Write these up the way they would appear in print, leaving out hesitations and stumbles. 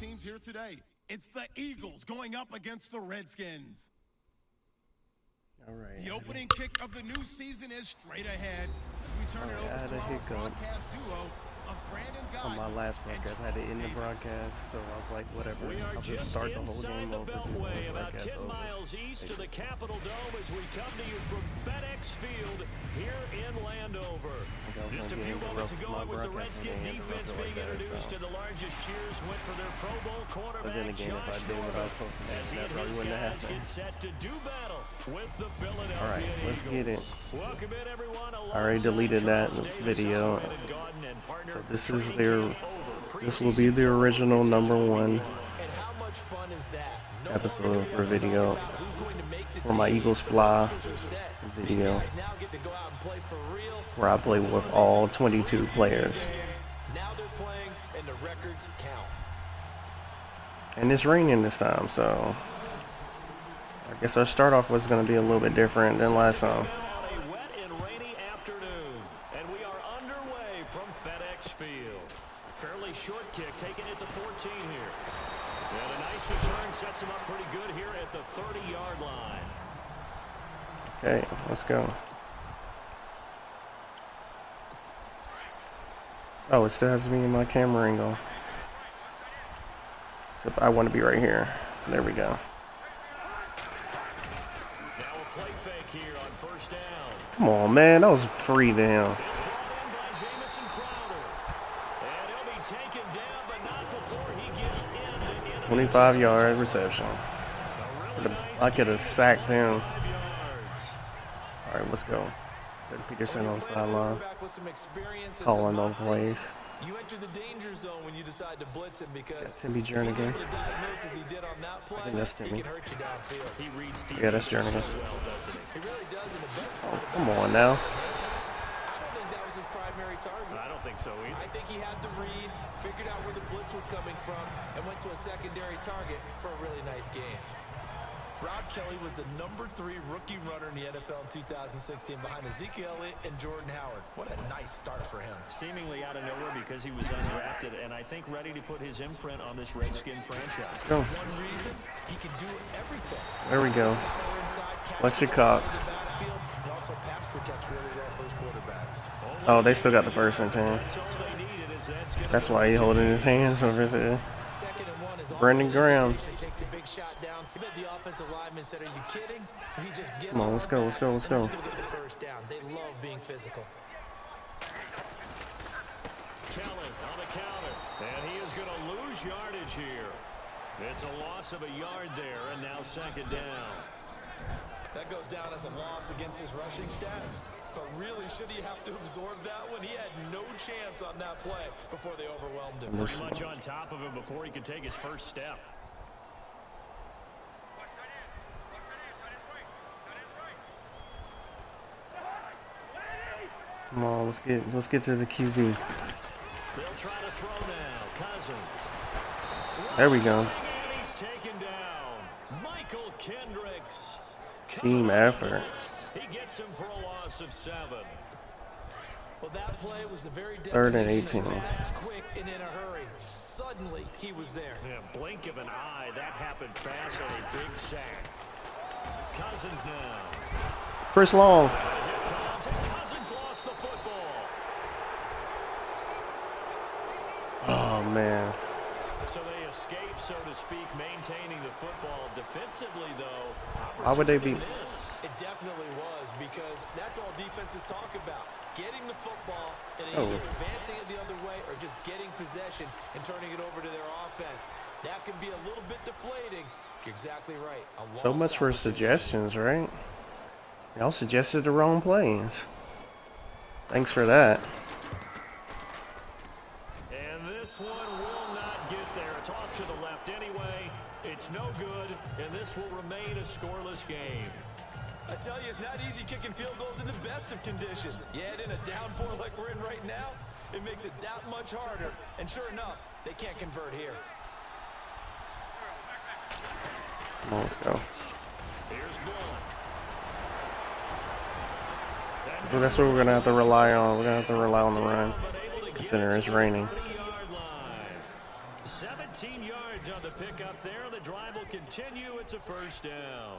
teams here today. It's the Eagles going up against the Redskins. All right. The opening kick of the new season is straight ahead as we turn it over to our broadcast duo of Brandon Guy. On my last broadcast, I had to end the broadcast, so I was like, whatever. I'll just start the whole game over. Beltway, about 10 miles east of the Capitol Dome as we come to you from FedEx Field here in Landover. Just a few moments ago, it was the Redskin defense being introduced, and the largest cheers went for their Pro Bowl quarterback, Josh Norman, as he and his guys get set to do battle with the Philadelphia All right, let's Eagles. get it. Welcome in, everyone. I already deleted that video. So this is this will be the original #1 episode for video for my Eagles Fly video, where I play with all 22 players. And it's raining this time, so I guess our start off was going to be a little bit different than last time. Fairly short kick, taking it to 14 here. And a nice return sets him up pretty good here at the 30-yard line. Okay, let's go. Oh, it still has me in my camera angle. So I want to be right here. There we go. Now a play fake here on first down. Come on, man. That was free down. 25-yard reception. I could have sacked him. All right, let's go. Peterson on the sideline. Calling those plays. You enter the danger zone when you decide to blitz him because Timmy Jernigan. I think that's Timmy. Yeah, that's Jernigan. Oh, come on now. His primary target. I don't think so either. I think he had the read, figured out where the blitz was coming from, and went to a secondary target for a really nice game. Rob Kelly was the #3 rookie runner in the NFL in 2016 behind Ezekiel Elliott and Jordan Howard. What a nice start for him. Seemingly out of nowhere because he was undrafted, and I think ready to put his imprint on this Redskin franchise. Go. One reason, he can do everything. There we go. Fletcher Cox. He also pass protects really well for his quarterbacks. Oh, they still got the first and 10. That's why he's holding his hands over his head. Brandon Graham. Come on, let's go, let's go, let's go. They love being physical. Kellen on the counter, and he is going to lose yardage here. It's a loss of a yard there, and now second down. That goes down as a loss against his rushing stats. But really, should he have to absorb that one? He had no chance on that play before they overwhelmed him. Pretty much on top of him before he could take his first step. Come on, let's get to the QB. They'll try to throw now. Cousins. There we go. He's taken down. Michael Kendricks. Team effort. He gets him for a loss of 7. Well, that play was a very 3rd and 18. fast, quick, and in a hurry. Suddenly, he was there. Yeah, blink of an eye. That happened fast on a big sack. Cousins now. Chris Long. Cousins lost the football. Oh, man. So they escape, so to speak, maintaining the football. Defensively, though, How would they be? It definitely was, because that's all defenses talk about. Getting the football and either advancing it the other way or just getting possession and turning it over to their offense. That can be a little bit deflating. You're exactly right. So much for suggestions, right? Y'all suggested the wrong plays. Thanks for that. And this one will not get there. It's off to the left anyway. It's no good, and this will remain a scoreless game. I tell you, it's not easy kicking field goals in the best of conditions. Yet in a downpour like we're in right now, it makes it that much harder. And sure enough, they can't convert here. Come on, let's go. Here's Blunt. So that's what we're going to have to rely on. We're going to have to rely on the run, considering it's raining. 17 17 yards on the pickup there. The drive will continue. It's a first down.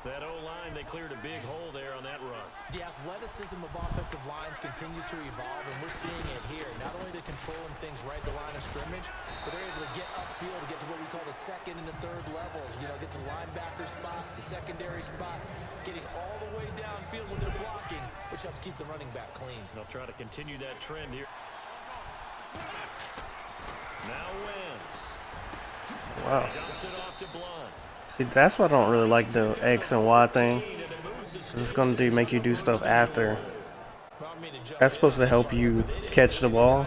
That O-line, they cleared a big hole there on that run. The athleticism of offensive lines continues to evolve, and we're seeing it here. Not only they're controlling things right at the line of scrimmage, but they're able to get upfield to get to what we call the second and the third levels. You know, get to linebacker spot, the secondary spot, getting all the way downfield when they're blocking, which helps keep the running back clean. They'll try to continue that trend here. Now Wentz. Wow. Dumps it off to Blunt. See, that's why I don't really like the X and Y thing. It's going to make you do stuff after. That's supposed to help you catch the ball.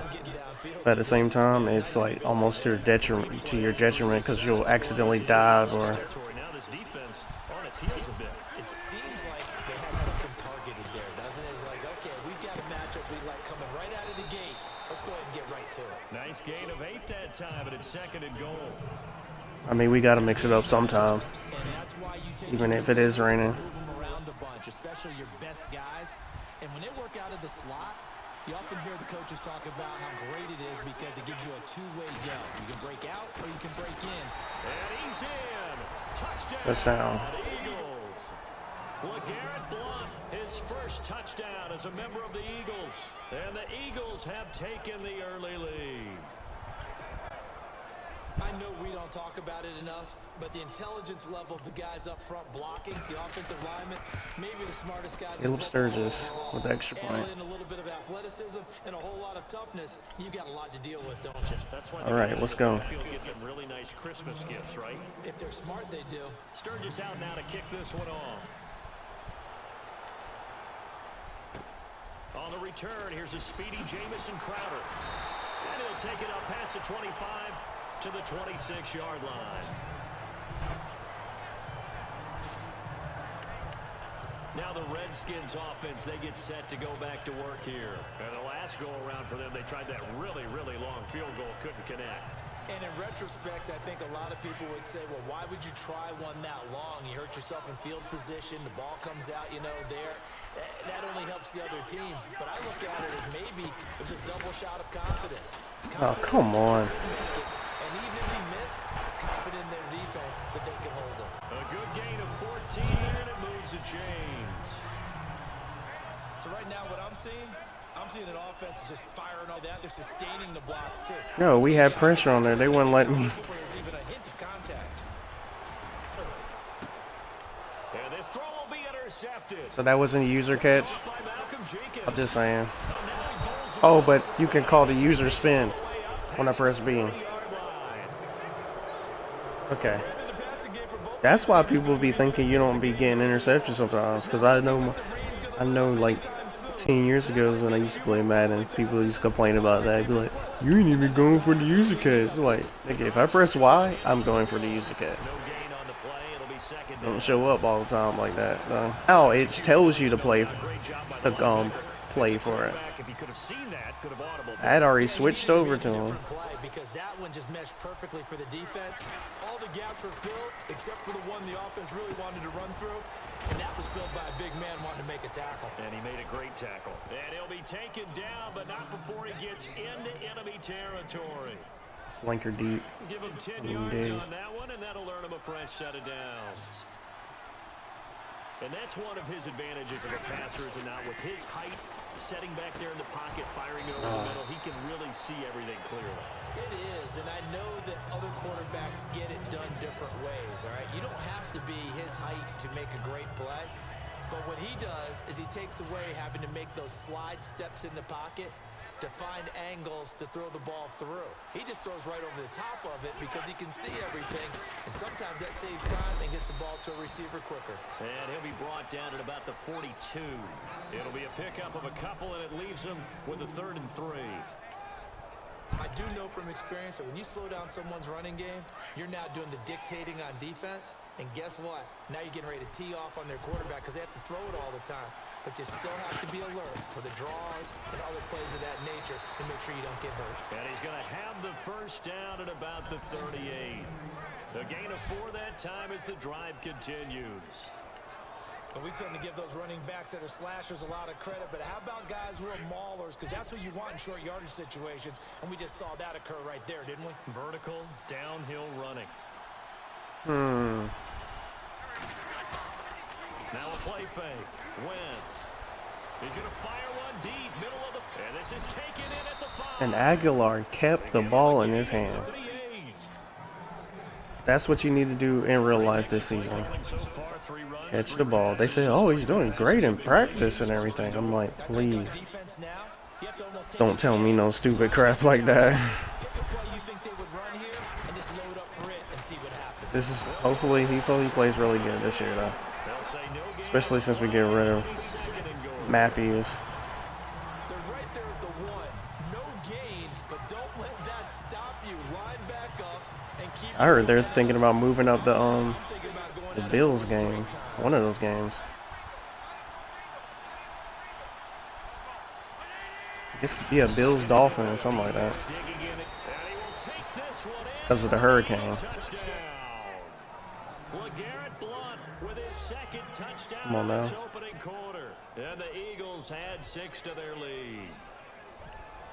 But at the same time, it's like almost to your detriment because you'll accidentally dive or. Now this defense on its heels a bit. It seems like they had something targeted there, doesn't it? It's like, okay, we've got a matchup we like coming right out of the gate. Let's go ahead and get right to it. Nice gain of 8 that time, but it's second and goal. I mean, we got to mix it up sometimes, even if it is raining. Especially your best guys. And when they work out of the slot, you often hear the coaches talk about how great it is because it gives you a two-way deal. You can break out or you can break in. And he's in. Touchdown. Touchdown. Eagles. LeGarrette Blunt, his first touchdown as a member of the Eagles. And the Eagles have taken the early lead. I know we don't talk about it enough, but the intelligence level of the guys up front blocking, the offensive linemen, maybe the smartest guys. Caleb Sturgis with the extra point. And a little bit of athleticism and a whole lot of toughness. You've got a lot to deal with, don't you? That's why all right, let's go. Get them really nice Christmas gifts, right? If they're smart, they do. Sturgis out now to kick this one off. On the return, here's a speedy Jamison Crowder. And he'll take it up past the 25 to the 26-yard line. Now the Redskins offense, they get set to go back to work here. And the last go-around for them, they tried that really, really long field goal, couldn't connect. And in retrospect, I think a lot of people would say, well, why would you try one that long? You hurt yourself in field position. The ball comes out, you know, there. That only helps the other team. But I look at it as maybe it was a double shot of confidence. Oh, come on. And even if he missed, confident in their defense that they can hold him. A good gain of 14, and it moves to James. So right now what I'm seeing an offense just firing all that. They're sustaining the blocks too. No, we had pressure on there. They wouldn't let me. There's even a hint of contact. And this throw will be intercepted. So that wasn't a user catch? I'm just saying. Oh, but you can call the user spin when I press B. Okay. That's why people be thinking you don't be getting interceptions sometimes. Because I know like 10 years ago when I used to play Madden, people used to complain about that. Be like, you ain't even going for the user catch. Like, okay, if I press Y, I'm going for the user catch. Don't show up all the time like that. Now it tells you to play for it. I had already switched over to him. Because that one just meshed perfectly for the defense. All the gaps were filled except for the one the offense really wanted to run through, and that was filled by a big man wanting to make a tackle. And he made a great tackle. And he'll be taken down, but not before he gets into enemy territory. Flanker deep. Give him 10 yards on that one, and that'll earn him a fresh set of downs. And that's one of his advantages of a passer, is not with his height, setting back there in the pocket, firing over the middle, he can really see everything clearly. It is, and I know that other quarterbacks get it done different ways, all right? You don't have to be his height to make a great play, but what he does is he takes away having to make those slide steps in the pocket to find angles to throw the ball through. He just throws right over the top of it because he can see everything, and sometimes that saves time and gets the ball to a receiver quicker. And he'll be brought down at about the 42. It'll be a pickup of a couple, and it leaves him with a 3rd and 3. I do know from experience that when you slow down someone's running game, you're now doing the dictating on defense, and guess what? Now you're getting ready to tee off on their quarterback because they have to throw it all the time. But you still have to be alert for the draws and other plays of that nature and make sure you don't get hurt. And he's going to have the first down at about the 38. The gain of 4 that time as the drive continues. And we tend to give those running backs that are slashers a lot of credit, but how about guys who are maulers? Because that's what you want in short yardage situations, and we just saw that occur right there, didn't we? Vertical, downhill running. Now a play fake. Wentz. He's going to fire one deep, middle of the... And this is taken in at the 5. And Aguilar kept the ball in his hand. That's what you need to do in real life this season. Catch the ball. They say, oh, he's doing great in practice and everything. I'm like, please. Don't tell me no stupid crap like that. This is hopefully he plays really good this year though. Especially since we get rid of Matthews. They're right there at the 1. No gain, but don't let that stop you. Line back up and keep. I heard they're thinking about moving up the Bills game. One of those games. I guess yeah, Bills Dolphins or something like that. Because of the hurricane. Come on now. And the Eagles had 6 to their lead.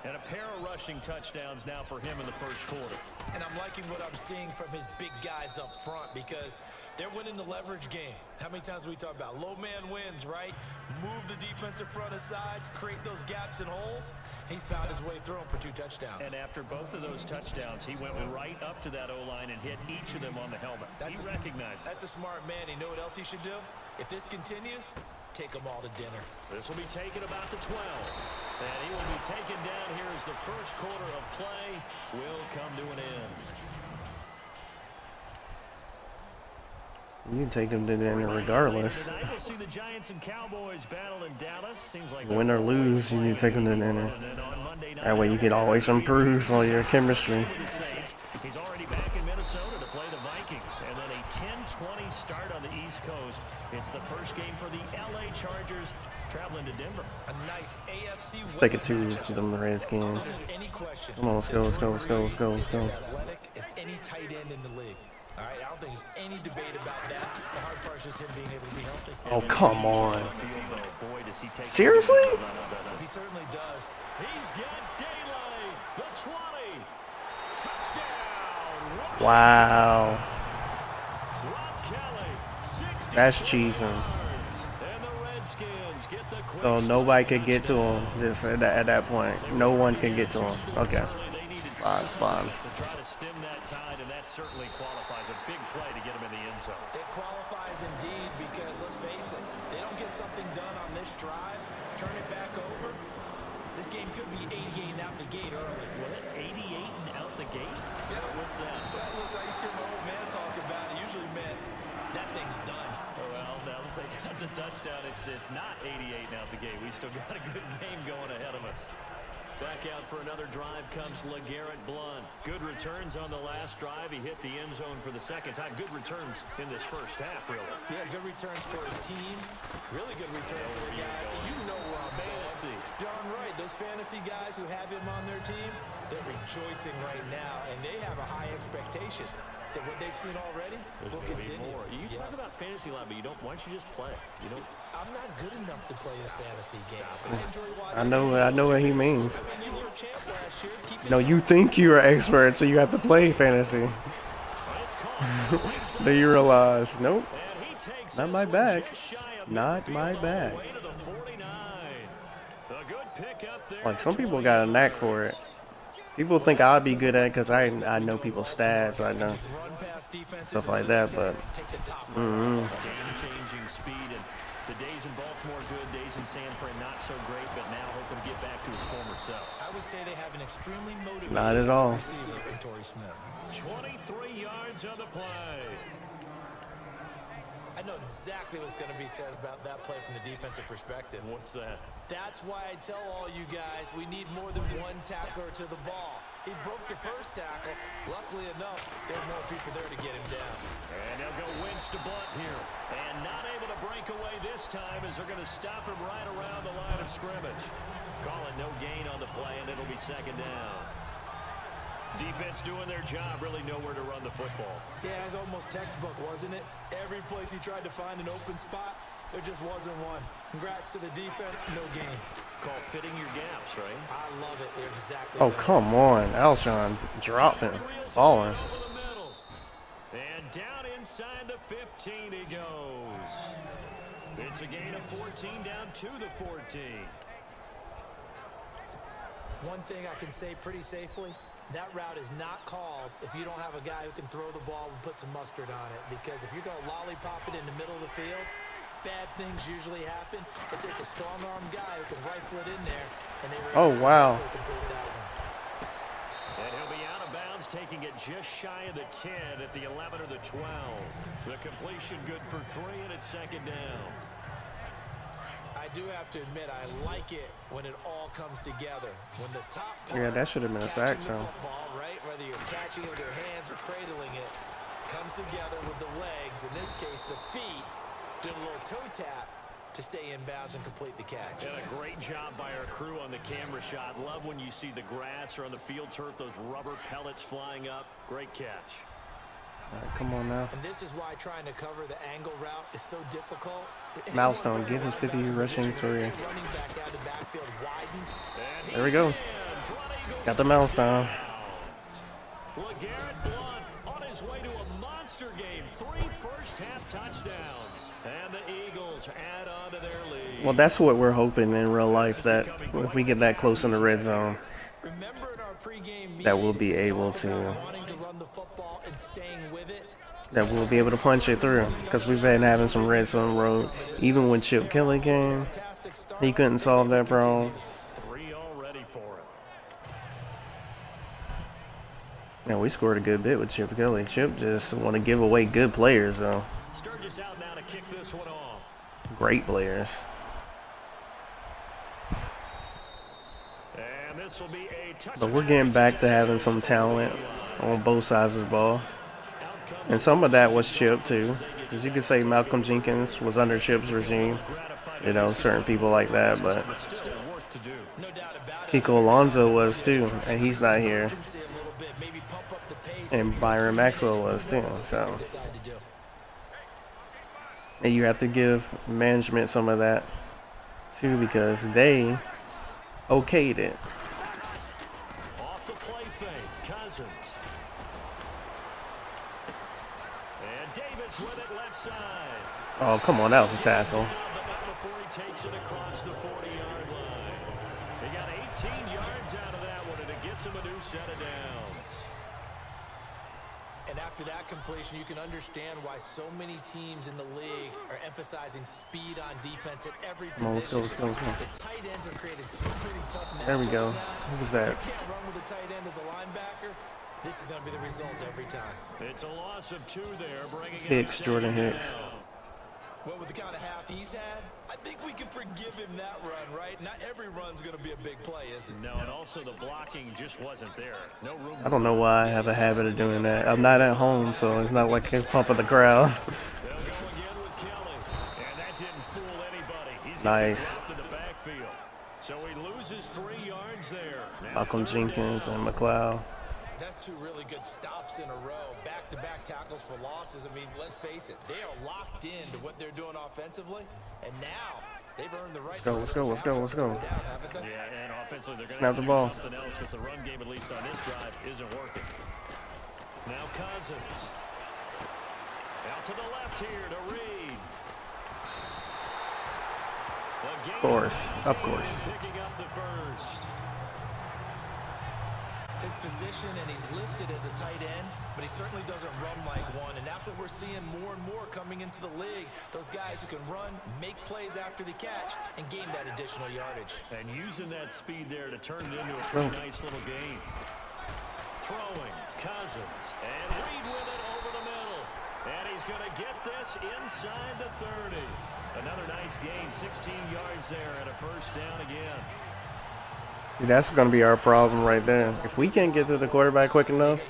And a pair of rushing touchdowns now for him in the first quarter. And I'm liking what I'm seeing from his big guys up front because they're winning the leverage game. How many times have we talked about low man wins, right? Move the defensive front aside, create those gaps and holes. He's found his way through them for 2 touchdowns. And after both of those touchdowns, he went right up to that O-line and hit each of them on the helmet. He recognized it. That's a smart man. You know what else he should do? If this continues, take them all to dinner. This will be taken about the 12. And he will be taken down here as the first quarter of play will come to an end. You can take him to the end regardless. We'll see the Giants and Cowboys battle in Dallas. Seems like win or lose, you need to take him to the end. That way you can always improve on your chemistry. He's already back in Minnesota to play the Vikings. And then a 10-20 start on the East Coast. It's the first game for the LA Chargers traveling to Denver. A nice AFC Let's take it to them Redskins. Come on, let's go, let's go, let's go, let's go, let's go. Athletic as any tight end in the league. All right, I don't think there's any debate about that. The hard part is just him being able to be healthy. Oh, come on. Seriously? He certainly does. He's got daylight. The 20. Touchdown. Wow. Rob Kelly. That's cheesing. And the Redskins get the quick So nobody could get to him just at that point. No one can get to him. Okay. Fine. To try to stem that tide, and that certainly qualifies a big play to get him in the end zone. It qualifies indeed because, let's face it, they don't get something done on this drive, turn it back over, this game could be 88 and out the gate early. What, 88 and out the gate? Yeah. What's that? Well, listen, I used to hear my old man talk about it. Usually meant that thing's done. Oh, well, now that they got the touchdown, it's not 88 and out the gate. We still got a good game going ahead of us. Back out for another drive comes LeGarrette Blount. Good returns on the last drive. He hit the end zone for the second time. Good returns in this first half, really. Yeah, good returns for his team. Really good returns for a guy. You know where I'm fantasy. Darn right. Those fantasy guys who have him on their team, they're rejoicing right now, and they have a high expectation that what they've seen already will continue. More. You talk about fantasy a lot, but you don't. Why don't you just play? You don't. I'm not good enough to play a fantasy game. I enjoy watching. I know what he means. I mean, you were a champ last year. No, you think you're an expert, so you have to play fantasy. Then you realize, nope, not my bag. Not my bag. Like, some people got a knack for it. People think I'd be good at it because I know people's stats, I know stuff like that, but Game-changing speed, and the days in Baltimore good, days in San Fran not so great, but now hoping to get back to his former self. I would say they have an extremely motivated not at all. receiver in Torrey Smith. 23 yards on the play. I know exactly what's going to be said about that play from the defensive perspective. What's that? That's why I tell all you guys we need more than one tackler to the ball. He broke the first tackle. Luckily enough, there's more people there to get him down. And they'll go Wentz to Blount here. And not able to break away this time as they're going to stop him right around the line of scrimmage. Calling no gain on the play, and it'll be second down. Defense doing their job, really nowhere to run the football. Yeah, it was almost textbook, wasn't it? Every place he tried to find an open spot, there just wasn't one. Congrats to the defense, no gain. Call fitting your gaps, right? I love it. They're exactly Oh, right. come on. Alshon dropped him. Falling. And down inside the 15 he goes. It's a gain of 14 down to the 14. One thing I can say pretty safely, that route is not called if you don't have a guy who can throw the ball and put some mustard on it. Because if you're going to lollipop it in the middle of the field, bad things usually happen. It takes a strong-armed guy who can rifle it in there. And they oh, wow. And he'll be out of bounds, taking it just shy of the 10 at the 11 or the 12. The completion good for 3, and it's second down. I do have to admit, I like it when it all comes together. When the top part, Yeah, that should have been a sack, catching the though. football, right? Whether you're catching it with your hands or cradling it, comes together with the legs. In this case, the feet, doing a little toe tap to stay in bounds and complete the catch. And a great job by our crew on the camera shot. Love when you see the grass or on the field turf, those rubber pellets flying up. Great catch. All right, come on now. And this is why trying to cover the angle route is so difficult. Milestone, get his 50 rushing career. Running back out the backfield widen. There we go. Got the milestone. LeGarrette Blount on his way to a monster game. 3 first-half touchdowns. And the Eagles add on to their lead. Well, that's what we're hoping in real life, that if we get that close in the red zone, Remember in our pregame that we'll be meetings, able we talked about to, wanting to run the football and staying with it. that we'll be able to punch it through. Because we've been having some red zone road. Even when Chip Kelly came, he couldn't solve that problem. 3 already for him. Yeah, we scored a good bit with Chip Kelly. Chip just want to give away good players, though. Sturgis out now to kick this one off. Great players. And this will be a touchdown. But we're getting back to having some talent on both sides of the ball. And some of that was Chip, too. Because you could say Malcolm Jenkins was under Chip's regime. You know, certain people like that. But Kiko Alonso was, too. And he's not here. And Byron Maxwell was, too. So, and you have to give management some of that, too, because they okayed it. Off the play fake, Cousins. And Davis with it left side. Oh, come on, that was a tackle. Before he takes it across the 40-yard line. He got 18 yards out of that one, and it gets him a new set of downs. And after that completion, you can understand why so many teams in the league are emphasizing speed on defense at every position. Come on, let's go, let's go, let's go. The tight ends have created so many tough matchups. There we go. Now. What was that? If you can't run with a tight end as a linebacker, this is going to be the result every time. It's a loss of 2 there, bringing it Hicks, Jordan Hicks. Well, with the kind of half he's had, I think we can forgive him that run, right? Not every run's going to be a big play, is it? No, and also the blocking just wasn't there. No room. I don't know why I have a habit of doing that. I'm not at home, so it's not like I can pump at the crowd. They'll go again with Kelly. And that didn't fool anybody. He's Nice. dropped in the backfield. So he loses 3 yards there. Now Malcolm 3rd Jenkins down. and McLeod. That's 2 really good stops in a row. Back-to-back tackles for losses. I mean, let's face it, they are locked into what they're doing offensively, and now they've earned the right. Let's go, let's go, let's go. Yeah, and offensively they're going to Snap have to the do ball. something else because the run game, at least on this drive, isn't working. Now Cousins. Out to the left here to Reed. Of course, of course. Picking up the first. His position, and he's listed as a tight end, but he certainly doesn't run like one, and that's what we're seeing more and more coming into the league. Those guys who can run, make plays after the catch, and gain that additional yardage. And using that speed there to turn it into a pretty nice little game. Throwing, Cousins, and Reed with it over the middle. And he's going to get this inside the 30. Another nice gain, 16 yards there, and a first down again. That's going to be our problem right there. If we can't get to the quarterback quick enough,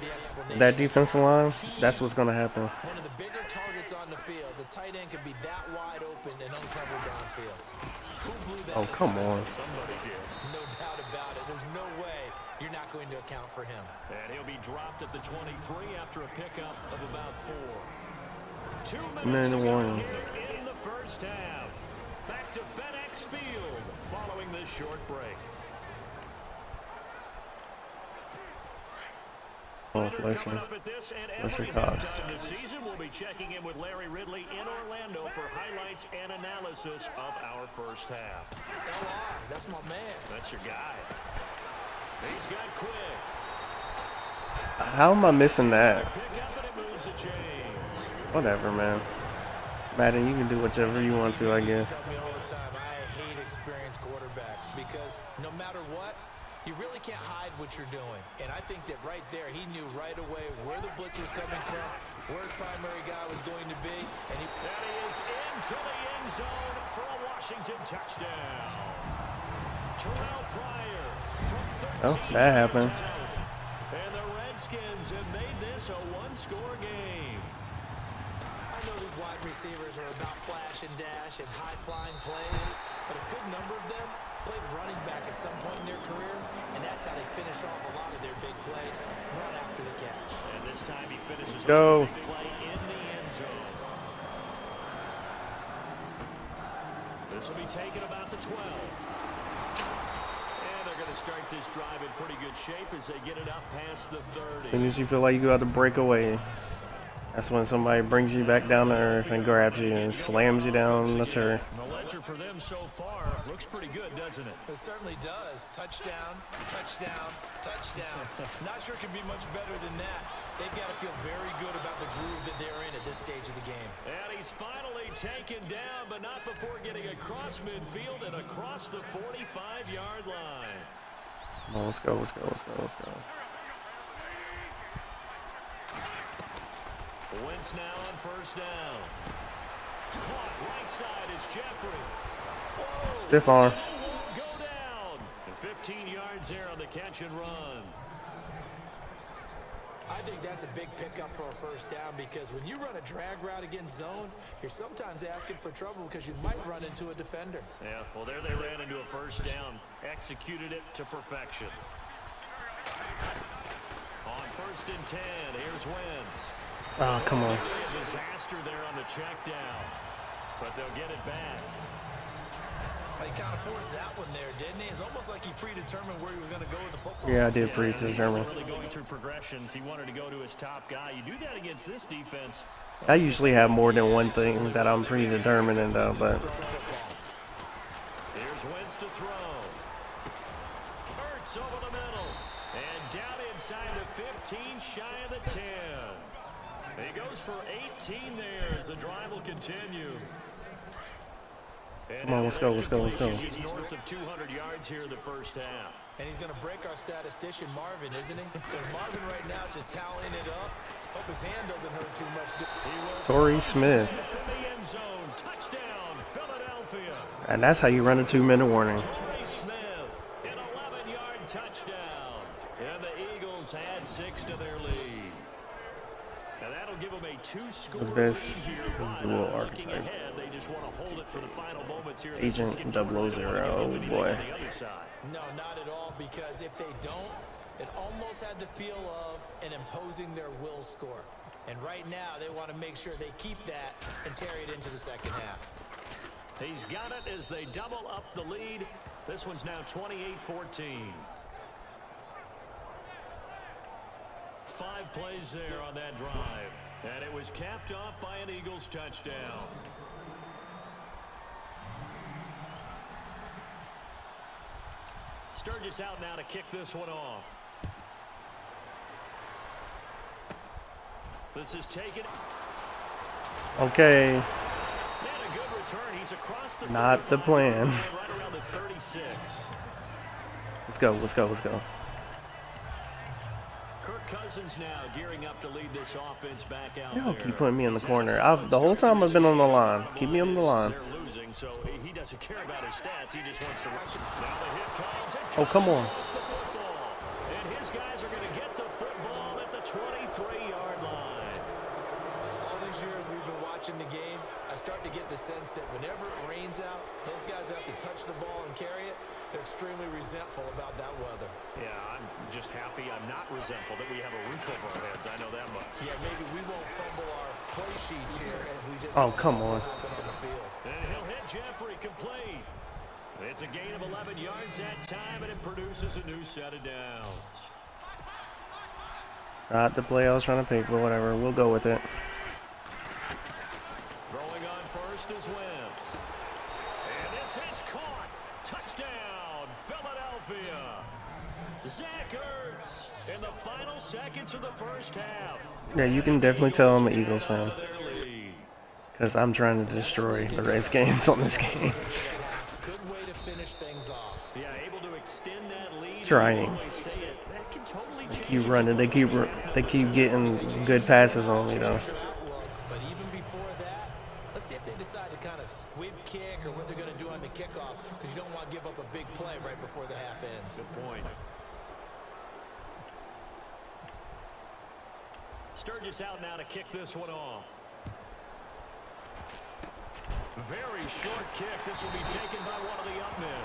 that defensive line, that's what's going to happen. One of the bigger targets on the field, the tight end can be that wide open and uncovered downfield. Who blew that? Oh, come on. Somebody did. No doubt about it. There's no way you're not going to account for him. And he'll be dropped at the 23 after a pickup of about 4. 2 Minute minutes to go warning. here in the first half. Back to FedEx Field following this short break. Coming up at this and every time this season, we'll be checking in with Larry Ridley in Orlando for highlights and analysis of our first half. LR, that's my man. That's your guy. He's got quick. How am I missing that? Pick up and it moves the chains. Whatever, man. Madden, you can do whichever you want to, I guess. Tells me all the time, I hate experienced quarterbacks because no matter what, you really can't hide what you're doing. And I think that right there, he knew right away where the blitz was coming from, where his primary guy was going to be. And he is into the end zone for a Washington touchdown. Terrell Pryor from 13. Oh, that happened. And the Redskins have made this a one-score game. I know these wide receivers are about flash and dash and high-flying plays, but a good number of them played running back at some point in their career, and that's how they finish off a lot of their big plays, run after the catch. And this time he finishes Go. with a big play in the end zone. This will be taken about the 12. And they're going to start this drive in pretty good shape as they get it up past the 30. As soon as you feel like you got to break away, that's when somebody brings you back down to earth and grabs you and slams you down the turf. The ledger for them so far looks pretty good, doesn't it? It certainly does. Touchdown, touchdown, touchdown. Not sure it can be much better than that. They've got to feel very good about the groove that they're in at this stage of the game. And he's finally taken down, but not before getting across midfield and across the 45-yard line. Come on, let's go, let's go, let's go, let's go. Wentz now on first down. Caught right side is Jeffrey. Whoa, Stiff arm. go down. And 15 yards there on the catch and run. I think that's a big pickup for a first down because when you run a drag route against zone, you're sometimes asking for trouble because you might run into a defender. Yeah, well, there they ran into a first down. Executed it to perfection. On first and 10, here's Wentz. Oh, come on. A disaster there on the check down, but they'll get it back. He kind of forced that one there, didn't he? It's almost like he predetermined where he was going to go with the football. Yeah, I did He predetermine. wasn't really going through progressions. He wanted to go to his top guy. You do that against this defense. I usually have more than one thing that I'm predetermined in, though, but Here's Wentz to throw. Hurts over the middle. And down inside the 15, shy of the 10. He goes for 18 there as the drive will continue. come on, let's go, let's go, let's go. He's north of 200 yards here in the first half. And he's going to break our statistician, Marvin, isn't he? Because Marvin right now is just tallying it up. Hope his hand doesn't hurt too much. Torrey Smith. In the end zone, touchdown, Philadelphia. And that's how you run a 2-minute warning. Torrey Smith, an 11-yard touchdown. And the Eagles add 6 to their lead. And that'll give them a 2-score The best lead here. But dual looking archetype. ahead, they just want to hold it for the final moments here. Agent 000, oh boy. No, not at all, because if they don't, it almost had the feel of an imposing their will score. And right now, they want to make sure they keep that and carry it into the second half. He's got it as they double up the lead. This one's now 28-14. 5 plays there on that drive. And it was capped off by an Eagles touchdown. Sturgis out now to kick this one off. This is taken. Okay, Man, a good return. He's across the not the plan. right around the 36. Let's go, let's go, let's go. Kirk Cousins now gearing up to lead this offense back out Y'all there. keep putting me in the corner. The whole time I've been on the line. Keep me on the line. They're losing, so he doesn't care about his stats. He just wants to rush it. Now the hit comes. And Oh, come on. Cousins holds the football. And his guys are going to get the football at the 23-yard line. All these years we've been watching the game, I start to get the sense that whenever it rains out, those guys have to touch the ball and carry it. They're extremely resentful about that weather. Yeah, I'm just happy I'm not resentful that we have a roof over our heads. I know that much. Yeah, maybe we won't fumble our play sheets here as we just Oh, come on. happen on the field. Jeffrey complete. It's a gain of 11 yards that time, and it produces a new set of downs. Not the play I was trying to pick, but whatever. We'll go with it. Throwing on first is Wentz. And this is caught. Touchdown, Philadelphia. Zach Ertz in the final seconds of the first half. Yeah, you can definitely tell I'm an Eagles fan. Because I'm trying to destroy the Redskins on this game. Good way to finish things off. Yeah, able to extend that lead. Trying. They keep running. They keep getting good passes on me, though. But even before that, let's see if they decide to kind of squib kick or what they're going to do on the kickoff, because you don't want to give up a big play right before the half ends. Good point. Sturgis out now to kick this one off. Very short kick. This will be taken by one of the up men.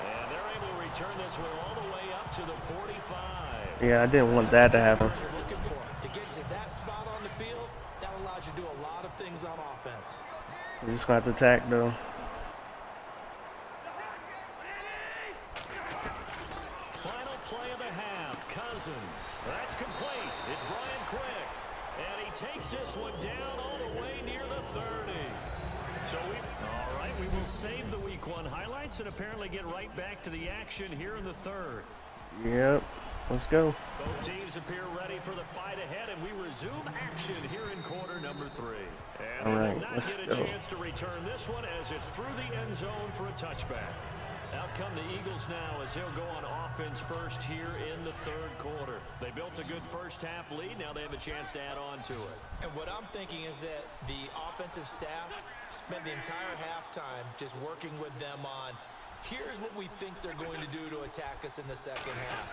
And they're able to return this one all the way up to the 45. Yeah, I didn't want that to happen. To get to that spot on the field, that allows you to do a lot of things on offense. You just got to attack, though. Final play of the half. Cousins. That's complete. It's Brian Quick. And he takes this one down all the way near the 30. So all right, we will save the week 1 highlights and apparently get right back to the action here in the third. Yep. Let's go. Both teams appear ready for the fight ahead, and we resume action here in quarter number 3. And all right, will not let's get go. a chance to return this one as it's through the end zone for a touchback. Out come the Eagles now as they'll go on offense first here in the third quarter. They built a good first half lead. Now they have a chance to add on to it. And what I'm thinking is that the offensive staff spent the entire halftime just working with them on, here's what we think they're going to do to attack us in the second half.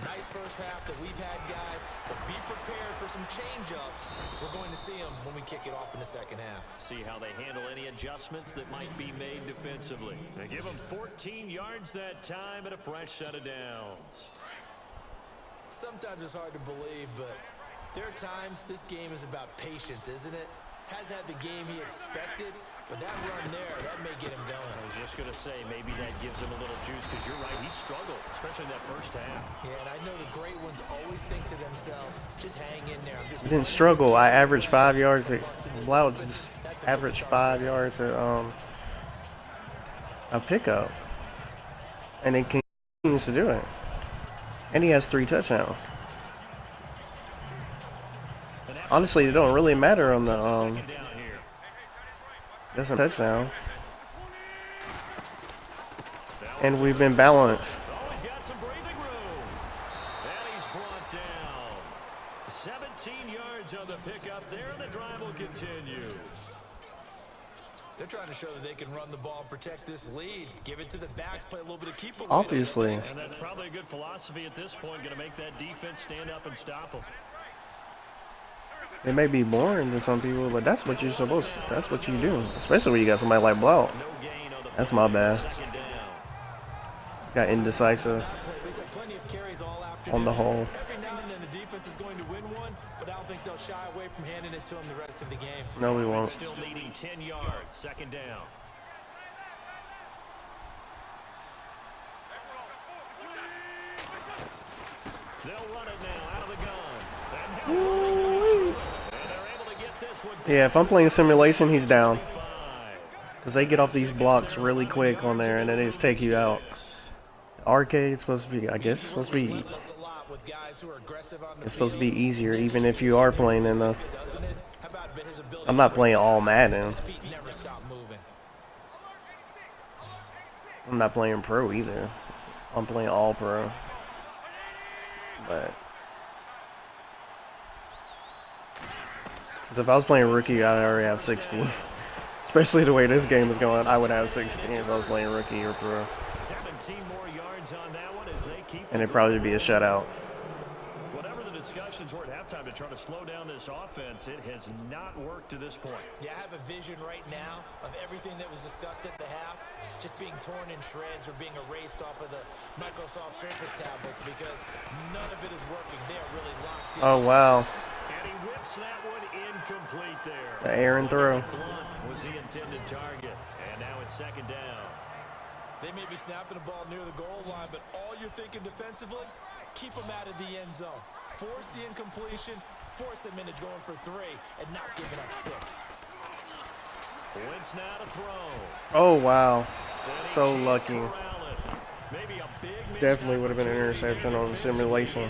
Nice first half that we've had, guys, but be prepared for some change-ups. We're going to see them when we kick it off in the second half. See how they handle any adjustments that might be made defensively. They give them 14 yards that time and a fresh set of downs. Sometimes it's hard to believe, but there are times this game is about patience, isn't it? Has had the game he expected, but that run there, that may get him going. I was just going to say, maybe that gives him a little juice, because you're right, he struggled, especially in that first half. Yeah, and I know the great ones always think to themselves, just hang in there. I'm just I didn't struggle. I averaged 5 yards. Wow, just averaged 5 yards a pickup. And he continues to do it. And he has 3 touchdowns. Honestly, it don't really matter on the doesn't touchdown. And we've been balanced. Always got some breathing room. And he's brought down. 17 yards on the pickup there, and the drive will continue. They're trying to show that they can run the ball and protect this lead. Give it to the backs, play a little bit of keep away. Obviously. And that's probably a good philosophy at this point, going to make that defense stand up and stop them. It may be boring to some people, but that's what you're supposed to, that's what you do. Especially when you got somebody like Blount. That's my bad. Got indecisive on the whole. Every now and then the defense is going to win one, but I don't think they'll shy away from handing it to them the rest of the game. No, we won't. Still needing 10 yards, second down. They'll run it now out of the gun. And they're able to get this one. Yeah, if I'm playing simulation, he's down. Because they get off these blocks really quick on there, and then they just take you out. Arcade's supposed to be, I guess, it's supposed to be easier, even if you are playing in the. I'm not playing all Madden. I'm not playing pro either. I'm playing all pro. But 'cause if I was playing rookie, I'd already have 60. Especially the way this game is going, I would have 60 if I was playing rookie or pro. 17 more yards on that one as they keep. And it'd probably be a shutout. Whatever the discussions were at halftime to try to slow down this offense, it has not worked to this point. Yeah, I have a vision right now of everything that was discussed at the half just being torn in shreds or being erased off of the Microsoft Surface tablets because none of it is working. They are really locked in. Oh, wow. And he whips that one incomplete there. The Aaron throw. Blunt was the intended target. And now it's second down. They may be snapping the ball near the goal line, but all you're thinking defensively, keep them out of the end zone. Force the incompletion, force them into going for 3, and not giving up 6. Wentz now to throw. Oh, wow. So lucky. Definitely would have been an interception on simulation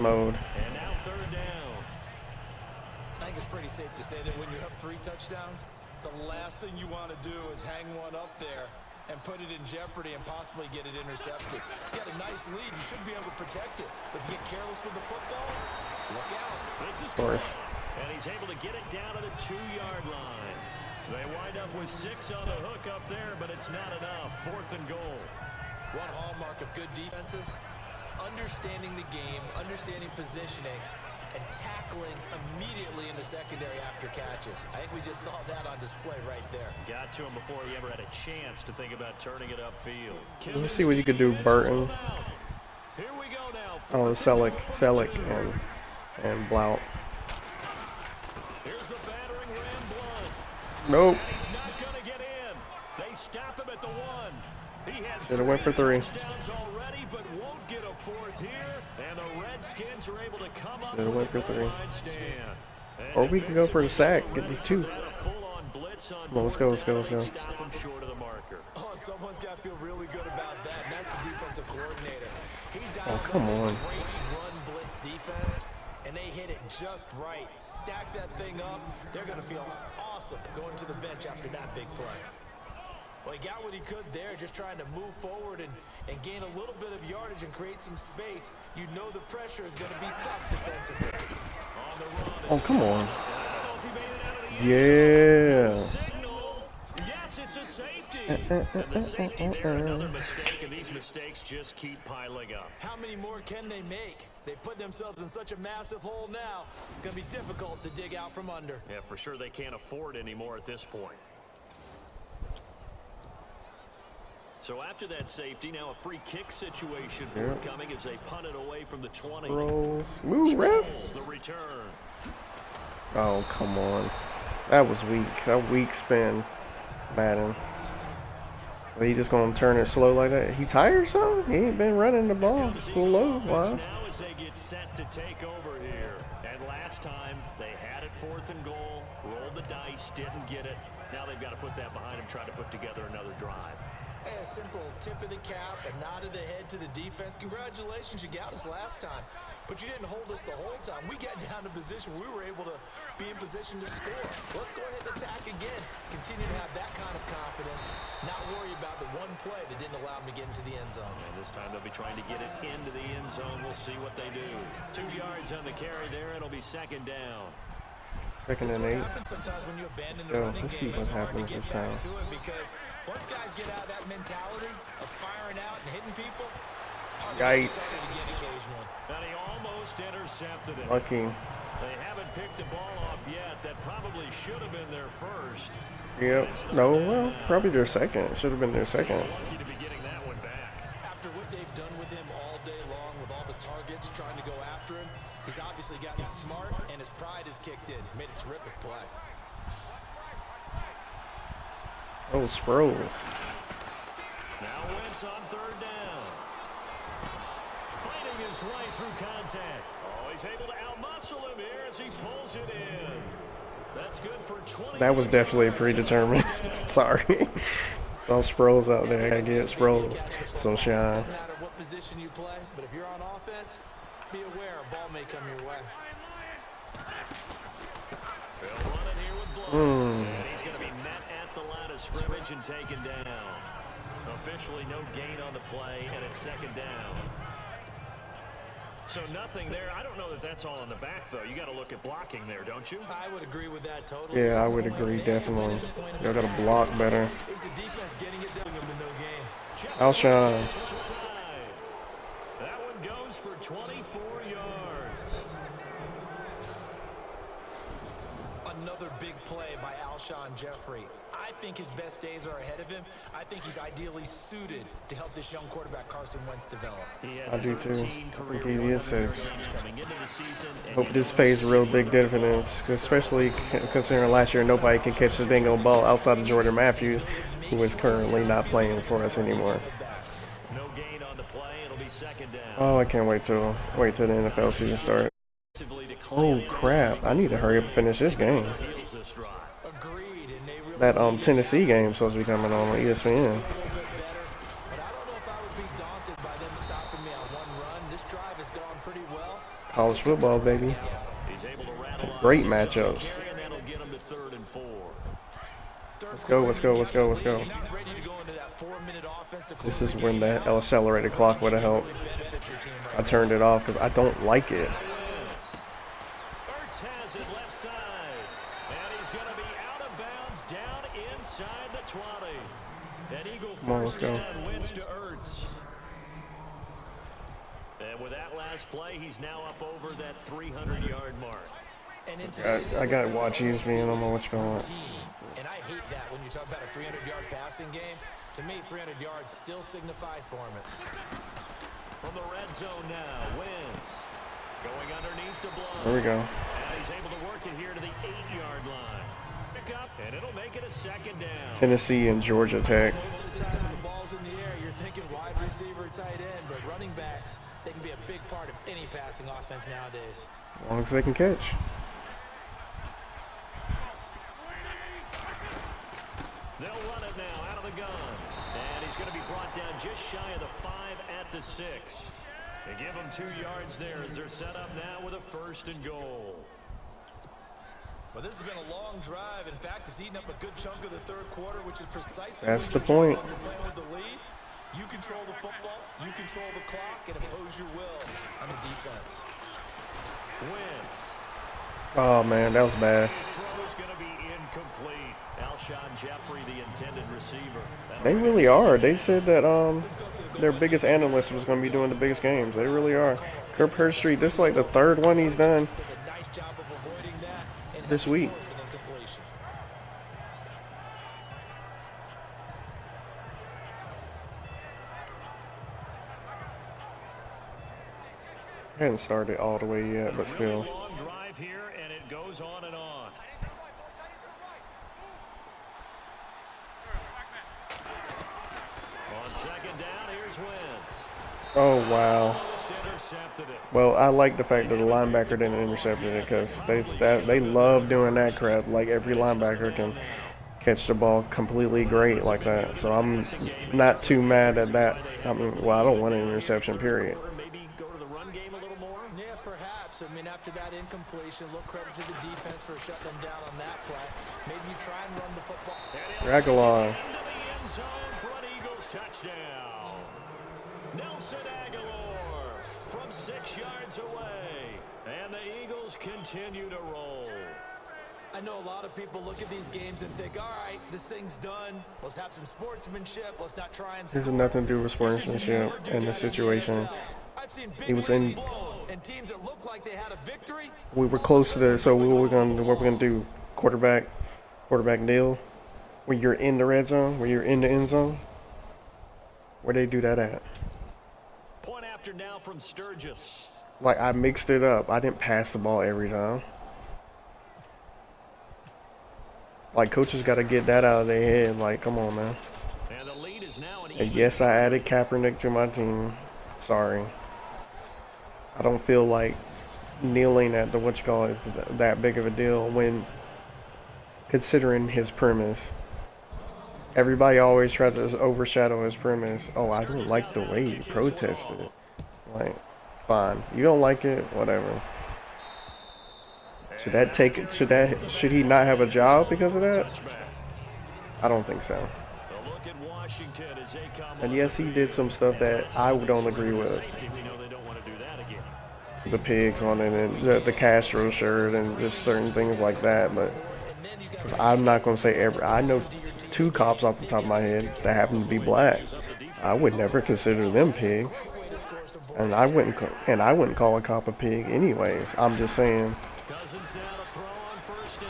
mode. And now third down. I think it's pretty safe to say that when you're up 3 touchdowns, the last thing you want to do is hang one up there and put it in jeopardy and possibly get it intercepted. You got a nice lead. You should be able to protect it. But if you get careless with the football, look out. This is of course. And he's able to get it down to the 2-yard line. They wind up with 6 on the hook up there, but it's not enough. 4th and goal. One hallmark of good defenses is understanding the game, understanding positioning, and tackling immediately in the secondary after catches. I think we just saw that on display right there. Got to him before he ever had a chance to think about turning it upfield. Let me see what you could do, Burton. Here we go now. Oh, Selleck and Blount. Here's the battering ram Blunt. Nope. He's not going to get in. They stop him at the 1. He had Should have went for 3. touchdowns already, but won't get a 4th here. And the Redskins are able to come up. Should have went for 3. And Or we can go for the sack, get the 2. full-on blitz on Come on, let's go, let's go, let's go. stop him short of the marker. Oh, and someone's got to feel really good about that, and that's the defensive coordinator. He Oh, dialed come up a on. great run blitz defense, and they hit it just right. Stack that thing up. They're going to feel awesome going to the bench after that big play. Well, he got what he could there, just trying to move forward and gain a little bit of yardage and create some space. You know the pressure is going to be tough defensively. On the run, Oh, come on. yeah. Yeah. Yes, it's a safety. And the safety there, another mistake, and these mistakes just keep piling up. How many more can they make? They put themselves in such a massive hole now. Going to be difficult to dig out from under. Yeah, for sure they can't afford any more at this point. So after that safety, now a free kick situation forthcoming as they punt it away from the 20. Rolls. Move, ref. The return. Oh, come on. That was weak. That weak spin. Madden. So he just gonna turn it slow like that. He tired or something? He ain't been running the ball. Too low. Wow. Now as they get set to take over here. And last time they had it 4th and goal, rolled the dice, didn't get it. Now they've got to put that behind them, try to put together another drive. Hey, a simple tip of the cap, a nod of the head to the defense. Congratulations, you got us last time. But you didn't hold us the whole time. We got down to position where we were able to be in position to score. Let's go ahead and attack again. Continue to have that kind of confidence. Not worry about the one play that didn't allow them to get into the end zone. And this time they'll be trying to get it into the end zone. We'll see what they do. 2 yards on the carry there. It'll be second down. Second and 8. Sometimes when you abandon the Yo, running let's see game, what it's hard to happens get this back time. to it because once guys get out of that mentality of firing out and hitting people, hard to get Yikes. started again occasionally. And he almost intercepted it. Lucky. They haven't picked a ball off yet. That probably should have been their first. Yep. No, well, probably their second. It should have been their second. Lucky to be getting that one back. After what they've done with him all day long, with all the targets trying to go after him, he's obviously gotten smart and his pride has kicked in. Made a terrific play. Oh, Sproles. Now Wentz on 3rd down. Fighting his way through contact. Oh, he's able to outmuscle him here as he pulls it in. That's good for 20. That was definitely predetermined. Sorry. Saw Sproles out there. I gotta get Sproles some shine. No matter what position you play, but if you're on offense, be aware a ball may come your way. They'll run it here with Blount. And he's going to be met at the line of scrimmage and taken down. Officially no gain on the play, and it's second down. So nothing there. I don't know that that's all in the back, though. You got to look at blocking there, don't you? I would agree with that totally. Yeah, I would agree, definitely. Y'all gotta block better. It's the defense getting it done in no game. Alshon. That one goes for 24 yards. Another big play by Alshon Jeffrey. I think his best days are ahead of him. I think he's ideally suited to help this young quarterback Carson Wentz develop. I do too. I think he is 6. Hope this pays a real big dividends, especially considering last year nobody can catch the dang old ball outside of Jordan Matthews, who is currently not playing for us anymore. Oh, I can't wait till the NFL season starts. Oh crap! I need to hurry up and finish this game. That Tennessee game supposed to be coming on ESPN. College football, baby. Some great matchups. Let's go, let's go, let's go, let's go. This is when that accelerated clock would have helped. I turned it off because I don't like it. Has it left side, and he's going to be out of bounds down inside the 20. An Eagle first down wins to Ertz. And with that last play, he's now up over that 300-yard mark. I got to watch ESPN. I don't know what's going on. And I hate that when you talk about a 300-yard passing game. To me, 300 yards still signifies performance. From the red zone now, Wentz going underneath to blow. There we go. And he's able to work it here to the 8-yard line. Pick up, and it'll make it a second down. Tennessee and Georgia Tech. Most of the time the ball's in the air, you're thinking wide receiver, tight end, but running backs, they can be a big part of any passing offense nowadays. As long as they can catch. They'll run it now out of the gun. And he's going to be brought down just shy of the 5 at the 6. They give him 2 yards there as they're set up now with a 1st and goal. Well, this has been a long drive. In fact, it's eaten up a good chunk of the 3rd quarter, which is precisely that's the point. When you're playing with the lead. You control the football, you control the clock, and impose your will on the defense. Wentz. Oh man, that was bad. His throw is going to be incomplete. Alshon Jeffrey, the intended receiver. They really are. They said that their biggest analyst was going to be doing the biggest games. They really are. Kirk Herbstreit, this is like the 3rd one he's done this week. I hadn't started all the way yet, but still. Long drive here, and it goes on and on. On 2nd down, here's Wentz. Oh wow. Well, I like the fact that the linebacker didn't intercept it because they love doing that crap. Like every linebacker can catch the ball completely great like that. So I'm not too mad at that. I mean, well, I don't want an interception, period. Maybe go to the run game a little more. Yeah, perhaps. I mean, after that incompletion, look credit to the defense for shutting them down on that play. Maybe you try and run the football. Aguilar. Into the end zone for an Eagles touchdown. Nelson Aguilar from 6 yards away. And the Eagles continue to roll. I know a lot of people look at these games and think, all right, this thing's done. Let's have some sportsmanship. Let's not try and... This has nothing to do with sportsmanship in this situation. He was in... And teams that look like they had a victory. We were close to the... So what we're gonna do? Quarterback deal? Where you're in the red zone? Where you're in the end zone? Where they do that at? Point after now from Sturgis. Like, I mixed it up. I didn't pass the ball every time. Like, coaches got to get that out of their head. Like, come on, man. And the lead is now And yes, I added Kaepernick to my team. Sorry. I don't feel like kneeling at the whatchamacallit is that big of a deal when considering his premise. Everybody always tries to overshadow his premise. Oh, I didn't like the way he protested. Like, fine. You don't like it? Whatever. Should he not have a job because of that? I don't think so. And yes, he did some stuff that I don't agree with. The pigs on it and the Castro shirt and just certain things like that, but I'm not going to say every. I know 2 cops off the top of my head that happen to be black. I would never consider them pigs, and I wouldn't call a cop a pig anyways. I'm just saying. Cousins now to throw on 1st down.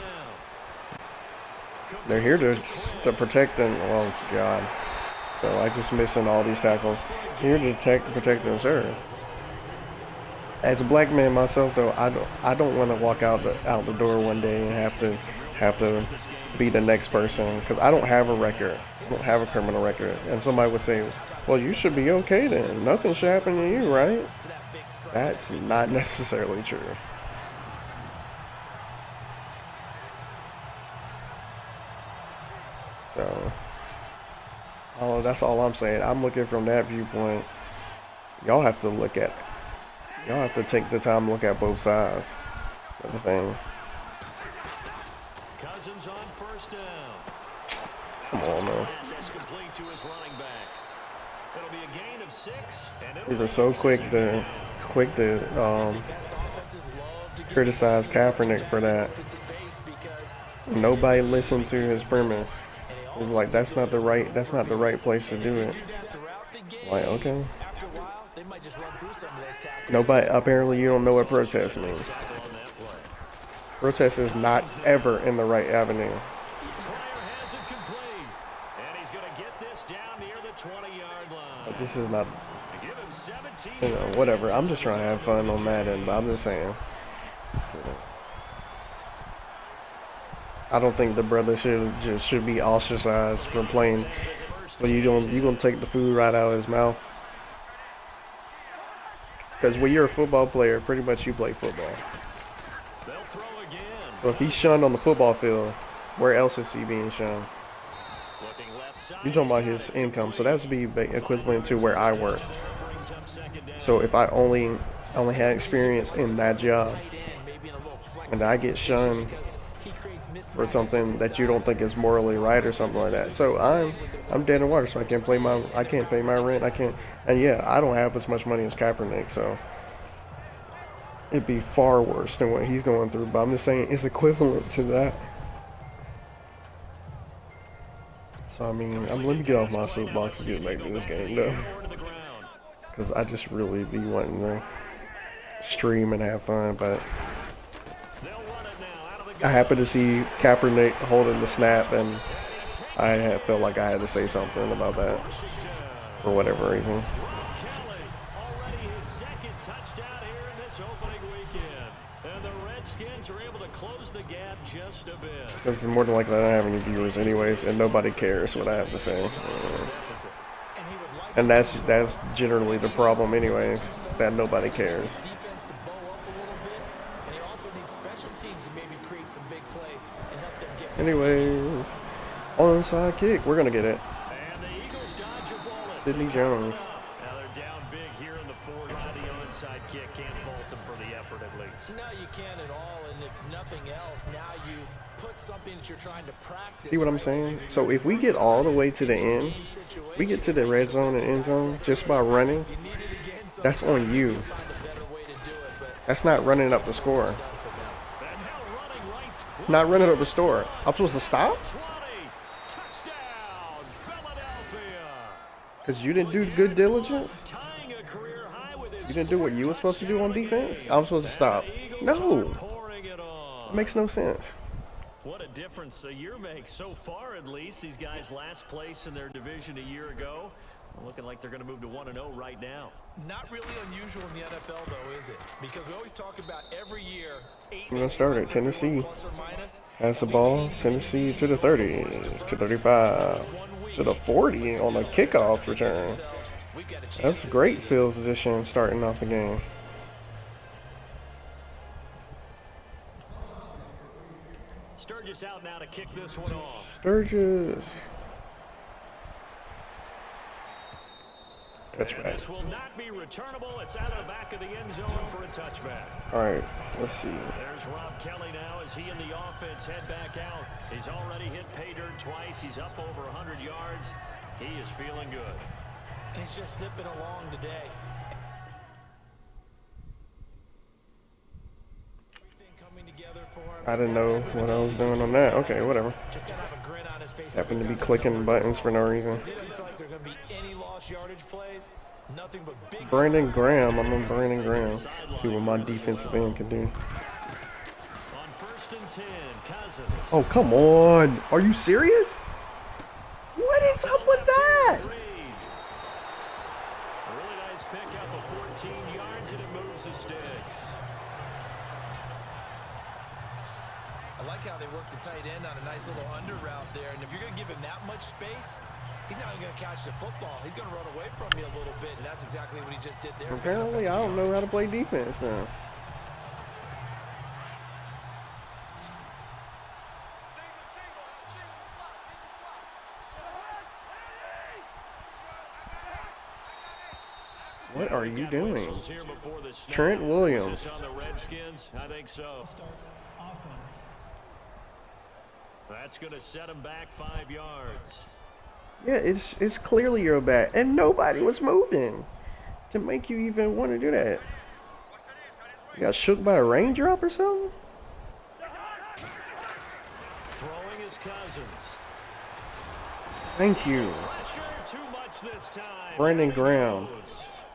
They're here to protect and, oh God. So I just missing all these tackles. Here to protect and serve. As a black man myself, though, I don't want to walk out the door one day and have to be the next person, because I don't have a record. I don't have a criminal record. And somebody would say, well, you should be okay then. Nothing should happen to you, right? That's not necessarily true. So, that's all I'm saying. I'm looking from that viewpoint. Y'all have to take the time to look at both sides of the thing. Cousins on first down. Come on, man. That's complete to his running back. It'll be a gain of 6. We were so quick to criticize Kaepernick for that. Nobody listened to his premise. It was like, that's not the right place to do it. Like, okay. Nobody, apparently you don't know what protest means. Protest is not ever in the right avenue. But this is not, whatever. I'm just trying to have fun on Madden, but I'm just saying. I don't think the brother should be ostracized from playing. But you gonna take the food right out of his mouth? Because when you're a football player, pretty much you play football. So if he's shunned on the football field, where else is he being shunned? You're talking about his income, so that's be equivalent to where I work. So if I only had experience in that job, and I get shunned for something that you don't think is morally right or something like that, so I'm dead in water. So I can't pay my rent. I can't, and yeah, I don't have as much money as Kaepernick, so it'd be far worse than what he's going through. But I'm just saying it's equivalent to that. So I mean, let me get off my soapbox and get back to this game though, because I just really be wanting to stream and have fun. But I happened to see Kaepernick holding the snap, and I felt like I had to say something about that for whatever reason. Because more than likely I don't have any viewers anyways, and nobody cares what I have to say. And that's generally the problem anyways, that nobody cares. Anyways, onside kick, we're gonna get it. Sidney Jones. Now they're down big here in the fourth. The onside kick, can't fault them for the effort at least. No, you can't at all. And if nothing else, now you've put something that you're trying to practice. See what I'm saying? So if we get all the way to the end, we get to the red zone and end zone just by running, that's on you. That's not running up the score. It's not running up the score. I'm supposed to stop? Because you didn't do good diligence? You didn't do what you were supposed to do on defense? I'm supposed to stop. No. It makes no sense. What a difference a year makes so far, at least. These guys last place in their division a year ago. Looking like they're going to move to 1-0 right now. Not really unusual in the NFL, though, is it? Because we always talk about every year. I'm going to start it. Tennessee has the ball. Tennessee to the 30, to 35, to the 40 on the kickoff return. That's great field position starting off the game. Sturgis out now to kick this one off. Sturgis. Touchback. This will not be returnable. It's out of the back of the end zone for a touchback. All right, let's see. There's Rob Kelly now as he and the offense head back out. He's already hit pay dirt twice. He's up over 100 yards. He is feeling good. He's just zipping along today. I didn't know what I was doing on that. Okay, whatever. Happened to be clicking buttons for no reason. Brandon Graham. I'm on Brandon Graham. See what my defensive end can do. On first 1st and 10. Cousins. Oh, come on. Are you serious? What is up with that? A really nice pickup of 14 yards, and it moves the sticks. I like how they work the tight end on a nice little under route there. And if you're going to give him that much space, he's not even going to catch the football. He's going to run away from you a little bit, and that's exactly what he just did there. Apparently, I don't know how to play defense now. What are you doing? Trent Williams. On the Redskins? I think so. That's going to set him back 5 yards. Yeah, it's clearly your bad, and nobody was moving to make you even want to do that. You got shook by a raindrop or something? Throwing his Cousins. Thank you. Pressure too much this time. Brandon Graham.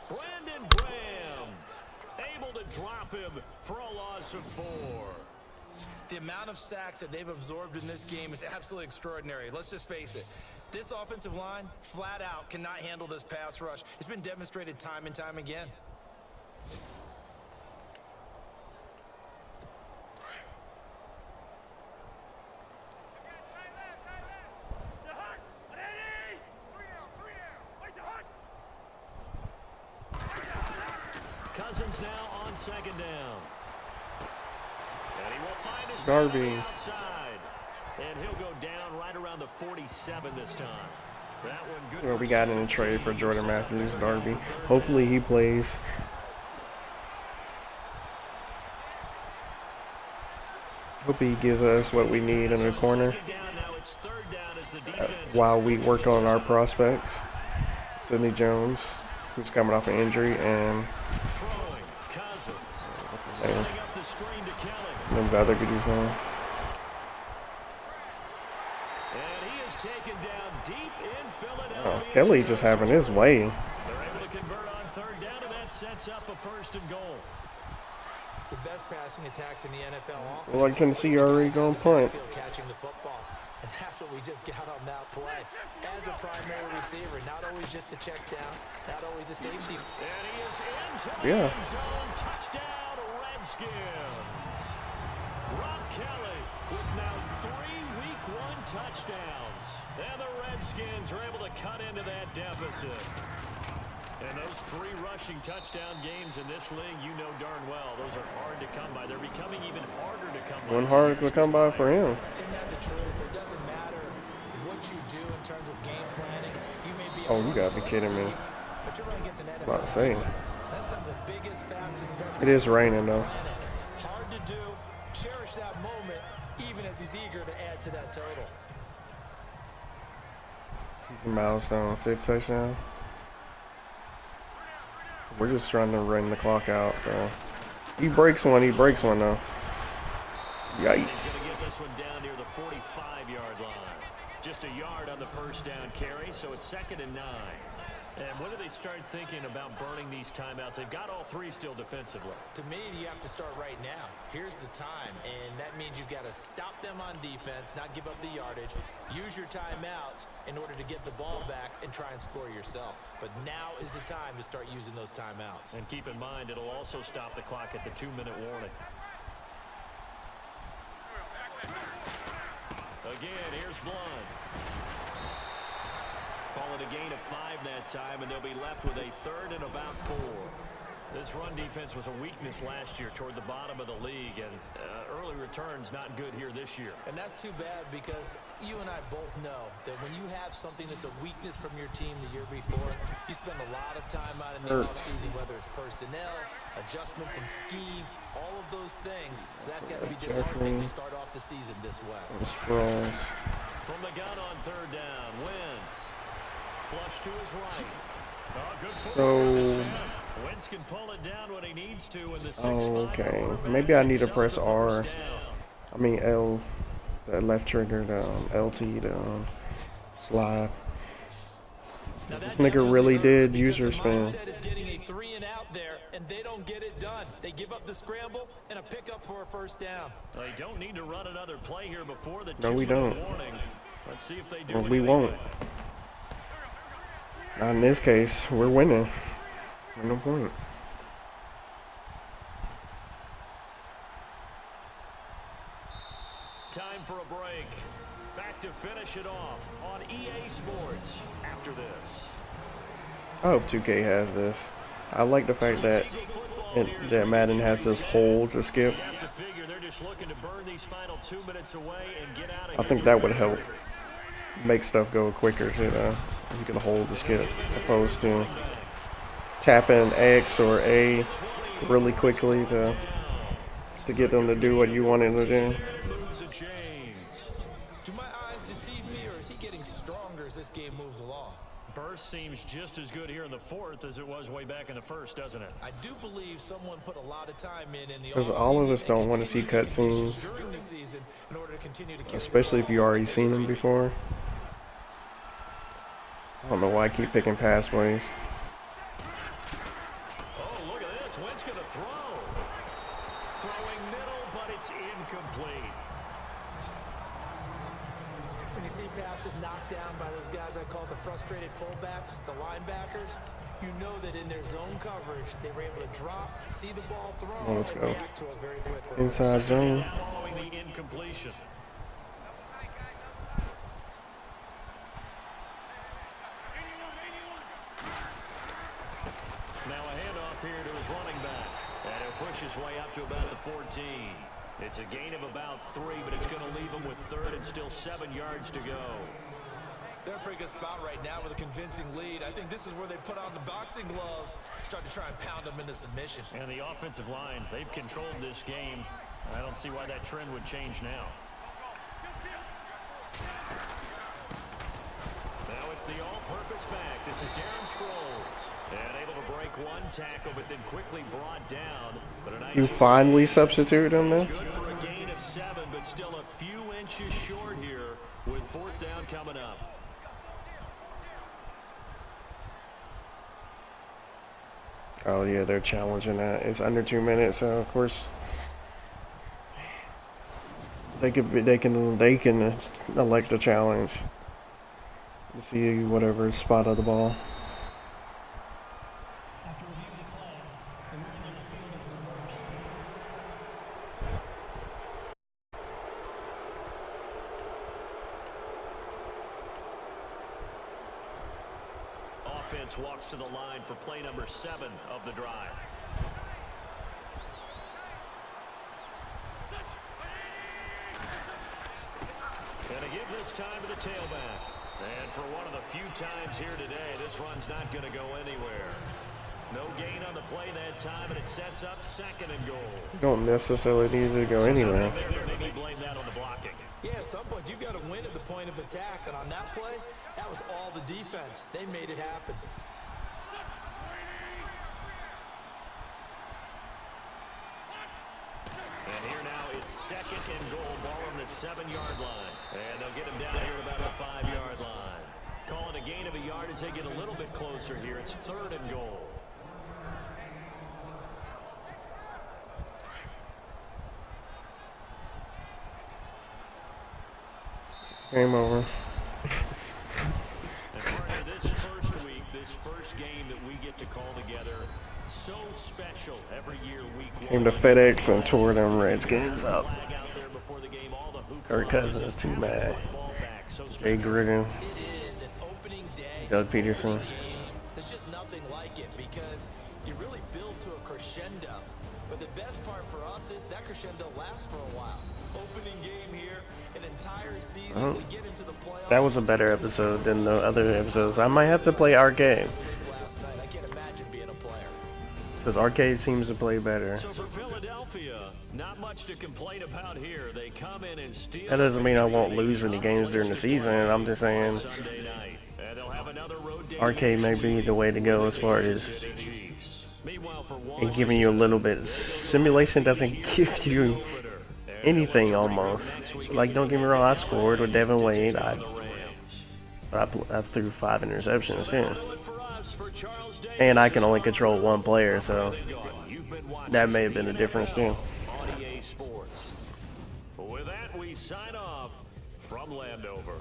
Brandon Graham able to drop him for a loss of 4. The amount of sacks that they've absorbed in this game is absolutely extraordinary. Let's just face it. This offensive line, flat out, cannot handle this pass rush. It's been demonstrated time and time again. Cousins now on 2nd down. And he will find his Darby. outside. And he'll go down right around the 47 this time. That one good. Well, we got in a trade for Jordan Matthews, Darby. Hopefully he plays. Hope he gives us what we need in the corner while we work on our prospects. Sidney Jones, who's coming off an injury, and what's his name? Them the other goodies now. Oh, Kelly just having his way. They're able to convert on 3rd down, and that sets up a 1st and goal. The best passing attacks in the NFL. Well, like Tennessee already going punt. Catching the football. And that's what we just got on that play. As a primary receiver, not always just a check down, not always a safety. And he is into the Yeah. end zone. Touchdown, Redskins. Rob Kelly with now 3 Week 1 touchdowns. And the Redskins are able to cut into that deficit. And those 3 rushing touchdown games in this league, you know darn well, those are hard to come by. They're becoming even harder to come by. One hard to come by for him. Isn't that the truth? It doesn't matter what you do in terms of game planning. You may be Oh, you gotta be kidding me. but you're running against an NFL About to say. That's some of the biggest, fastest, best. It is raining though. Hard to do. Cherish that moment, even as he's eager to add to that total. Season milestone, 5th touchdown. We're just trying to run the clock out, so he breaks one though. Yikes. He's going to get this one down near the 45-yard line. Just a yard on the 1st down carry, so it's 2nd and 9. And when do they start thinking about burning these timeouts? They've got all 3 still defensively. To me, you have to start right now. Here's the time, and that means you've got to stop them on defense, not give up the yardage. Use your timeouts in order to get the ball back and try and score yourself. But now is the time to start using those timeouts. And keep in mind, it'll also stop the clock at the 2-minute warning. Again, here's Blunt. Call it a gain of 5 that time, and they'll be left with a 3rd and about 4. This run defense was a weakness last year toward the bottom of the league, and early returns not good here this year. And that's too bad because you and I both know that when you have something that's a weakness from your team the year before, you spend a lot of time out in the offseason, whether it's personnel, adjustments in scheme, all of those things. So that's got to be disheartening to start off the season this way. From the gun on 3rd down, Wentz. Flush to his right. So, Wentz can pull it down when he needs to in the 6-5 okay. Maybe I need to press R. I mean L, the left trigger, the LT, the slide. This nigga really did user spam. Is getting a 3 and out there, and they don't get it done. They give up the scramble and a pickup for a first down. They don't need to run another play here before the No, we don't. warning. Let's see if they do. Well, we won't. Not in this case. We're winning. No point. Time for a break. Back to finish it off on EA Sports after this. I hope 2K has this. I like the fact that that Madden has this hold to skip. I think that would help make stuff go quicker too, though. You can hold to skip opposed to tapping X or A really quickly to get them to do what you wanted to do. Do my eyes deceive me, or is he getting stronger as this game moves along? Burst seems just as good here in the fourth as it was way back in the first, doesn't it? I do believe someone put a lot of time in the Because all of us don't want to see cutscenes, especially if you already seen them before. I don't know why I keep picking pathways. Oh, look at this. Wentz gonna throw. Throwing middle, but it's incomplete. When you see passes knocked down by those guys I call the frustrated fullbacks, the linebackers, you know that in their zone coverage, they were able to drop, see the ball thrown, Let's and go. react to it very quickly. Inside zone. Following the incompletion. Now a handoff here to his running back. And he'll push his way up to about the 14. It's a gain of about 3, but it's going to leave him with third and still 7 yards to go. They're a pretty good spot right now with a convincing lead. I think this is where they put on the boxing gloves, start to try and pound them into submission. And the offensive line, they've controlled this game. I don't see why that trend would change now. Now it's the all-purpose back. This is Darren Sproles. And able to break one tackle, but then quickly brought down. But a nice You finally substituted him good this? for a gain of 7, but still a few inches short here with fourth down coming up. Oh yeah, they're challenging that. It's under 2 minutes, so of course they can elect a challenge to see whatever spot of the ball. After reviewing the play, the ruling on the field is reversed. Offense walks to the line for play number 7 of the drive. And a give this time to the tailback. And for one of the few times here today, this run's not going to go anywhere. No gain on the play that time, and it sets up 2nd and goal. You don't necessarily need to go anywhere. Maybe blame that on the blocking. Yeah, at some point you've got to win at the point of attack, and on that play, that was all the defense. They made it happen. And here now it's 2nd and goal, ball on the 7-yard line. And they'll get him down here at about the 5-yard line. Call it a gain of a yard as they get a little bit closer here. It's 3rd and goal. Game over. And partner, this first week, this first game that we get to call together, so special every year, week 1. Came to FedEx and tore them Redskins up. Kirk Cousins is too mad. Jay Gruden. It is an opening day. Doug Peterson. There's just nothing like it because you really build to a crescendo. But the best part for us is that crescendo lasts for a while. Opening game here, an entire season to get into the playoffs. That was a better episode than the other episodes. I might have to play Arcade. Last night, I can't imagine being a player. Because Arcade seems to play better. So for Philadelphia, not much to complain about here. They come in and steal. That doesn't mean I won't lose any games during the season. I'm just saying Sunday night. And they'll have another road day Arcade may be the way to go as far as Meanwhile, for and giving you a little bit. Simulation doesn't give you anything almost. Like, don't get me wrong, I scored with Devin Wade. But I threw 5 interceptions too. And I can only control one player, so that may have been a difference too. With that, we sign off from Landover.